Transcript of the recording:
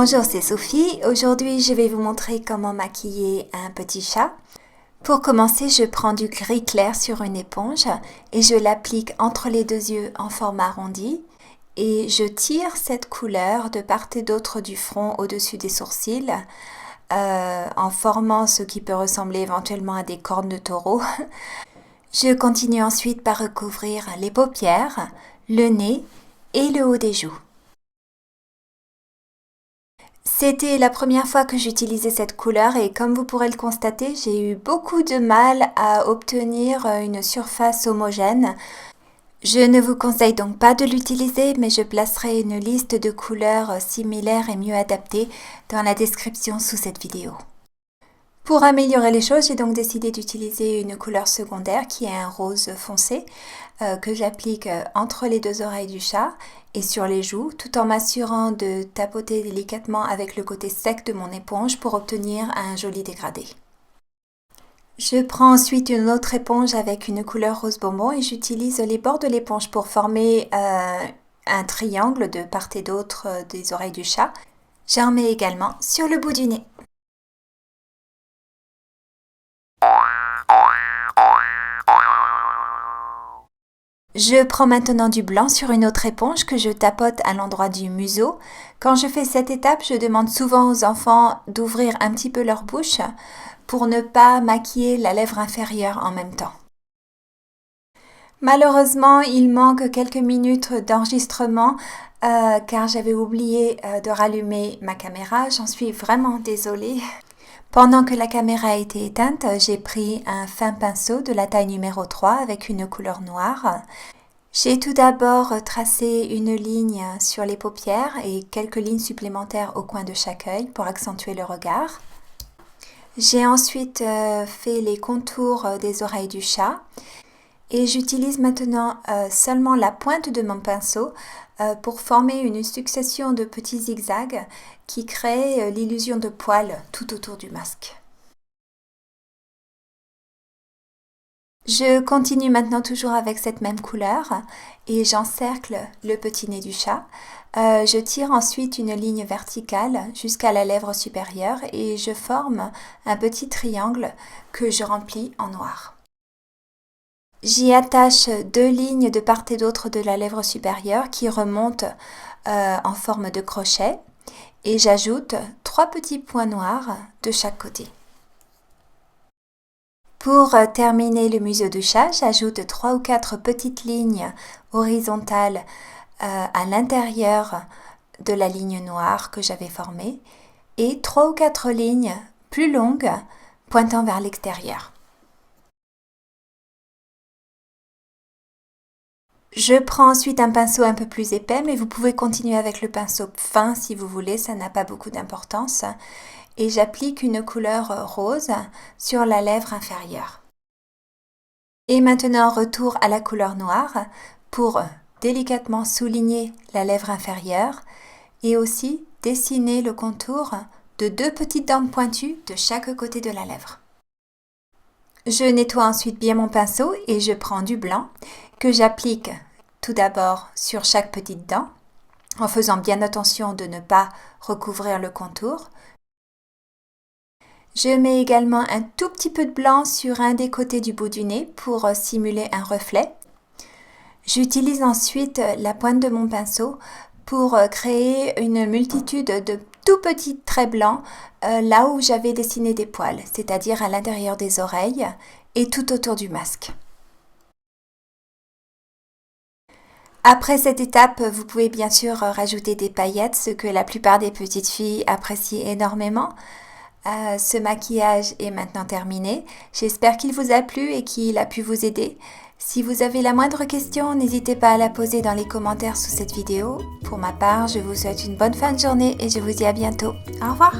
Bonjour, c'est Sophie. Aujourd'hui, je vais vous montrer comment maquiller un petit chat. Pour commencer, je prends du gris clair sur une éponge et je l'applique entre les deux yeux en forme arrondi. Et je tire cette couleur de part et d'autre du front au-dessus des sourcils en formant ce qui peut ressembler éventuellement à des cornes de taureau. Je continue ensuite par recouvrir les paupières, le nez et le haut des joues. C'était la première fois que j'utilisais cette couleur et comme vous pourrez le constater, j'ai eu beaucoup de mal à obtenir une surface homogène. Je ne vous conseille donc pas de l'utiliser, mais je placerai une liste de couleurs similaires et mieux adaptées dans la description sous cette vidéo. Pour améliorer les choses, j'ai donc décidé d'utiliser une couleur secondaire qui est un rose foncé que j'applique entre les deux oreilles du chat et sur les joues, tout en m'assurant de tapoter délicatement avec le côté sec de mon éponge pour obtenir un joli dégradé. Je prends ensuite une autre éponge avec une couleur rose bonbon et j'utilise les bords de l'éponge pour former un triangle de part et d'autre des oreilles du chat. J'en mets également sur le bout du nez. Je prends maintenant du blanc sur une autre éponge que je tapote à l'endroit du museau. Quand je fais cette étape, je demande souvent aux enfants d'ouvrir un petit peu leur bouche pour ne pas maquiller la lèvre inférieure en même temps. Malheureusement, il manque quelques minutes d'enregistrement car j'avais oublié de rallumer ma caméra. J'en suis vraiment désolée. Pendant que la caméra était éteinte, j'ai pris un fin pinceau de la taille numéro 3 avec une couleur noire. J'ai tout d'abord tracé une ligne sur les paupières et quelques lignes supplémentaires au coin de chaque œil pour accentuer le regard. J'ai ensuite fait les contours des oreilles du chat et j'utilise maintenant seulement la pointe de mon pinceau pour former une succession de petits zigzags qui créent l'illusion de poils tout autour du masque. Je continue maintenant toujours avec cette même couleur et j'encercle le petit nez du chat. Je tire ensuite une ligne verticale jusqu'à la lèvre supérieure et je forme un petit triangle que je remplis en noir. J'y attache deux lignes de part et d'autre de la lèvre supérieure qui remontent en forme de crochet et j'ajoute 3 petits points noirs de chaque côté. Pour terminer le museau du chat, j'ajoute 3 ou 4 petites lignes horizontales à l'intérieur de la ligne noire que j'avais formée et 3 ou 4 lignes plus longues pointant vers l'extérieur. Je prends ensuite un pinceau un peu plus épais, mais vous pouvez continuer avec le pinceau fin si vous voulez, ça n'a pas beaucoup d'importance. Et j'applique une couleur rose sur la lèvre inférieure. Et maintenant, retour à la couleur noire pour délicatement souligner la lèvre inférieure et aussi dessiner le contour de 2 petites dents pointues de chaque côté de la lèvre. Je nettoie ensuite bien mon pinceau et je prends du blanc que j'applique tout d'abord sur chaque petite dent en faisant bien attention de ne pas recouvrir le contour. Je mets également un tout petit peu de blanc sur un des côtés du bout du nez pour simuler un reflet. J'utilise ensuite la pointe de mon pinceau pour créer une multitude de tout petits traits blancs là où j'avais dessiné des poils, c'est-à-dire à l'intérieur des oreilles et tout autour du masque. Après cette étape, vous pouvez bien sûr rajouter des paillettes, ce que la plupart des petites filles apprécient énormément. Ce maquillage est maintenant terminé. J'espère qu'il vous a plu et qu'il a pu vous aider. Si vous avez la moindre question, n'hésitez pas à la poser dans les commentaires sous cette vidéo. Pour ma part, je vous souhaite une bonne fin de journée et je vous dis à bientôt. Au revoir!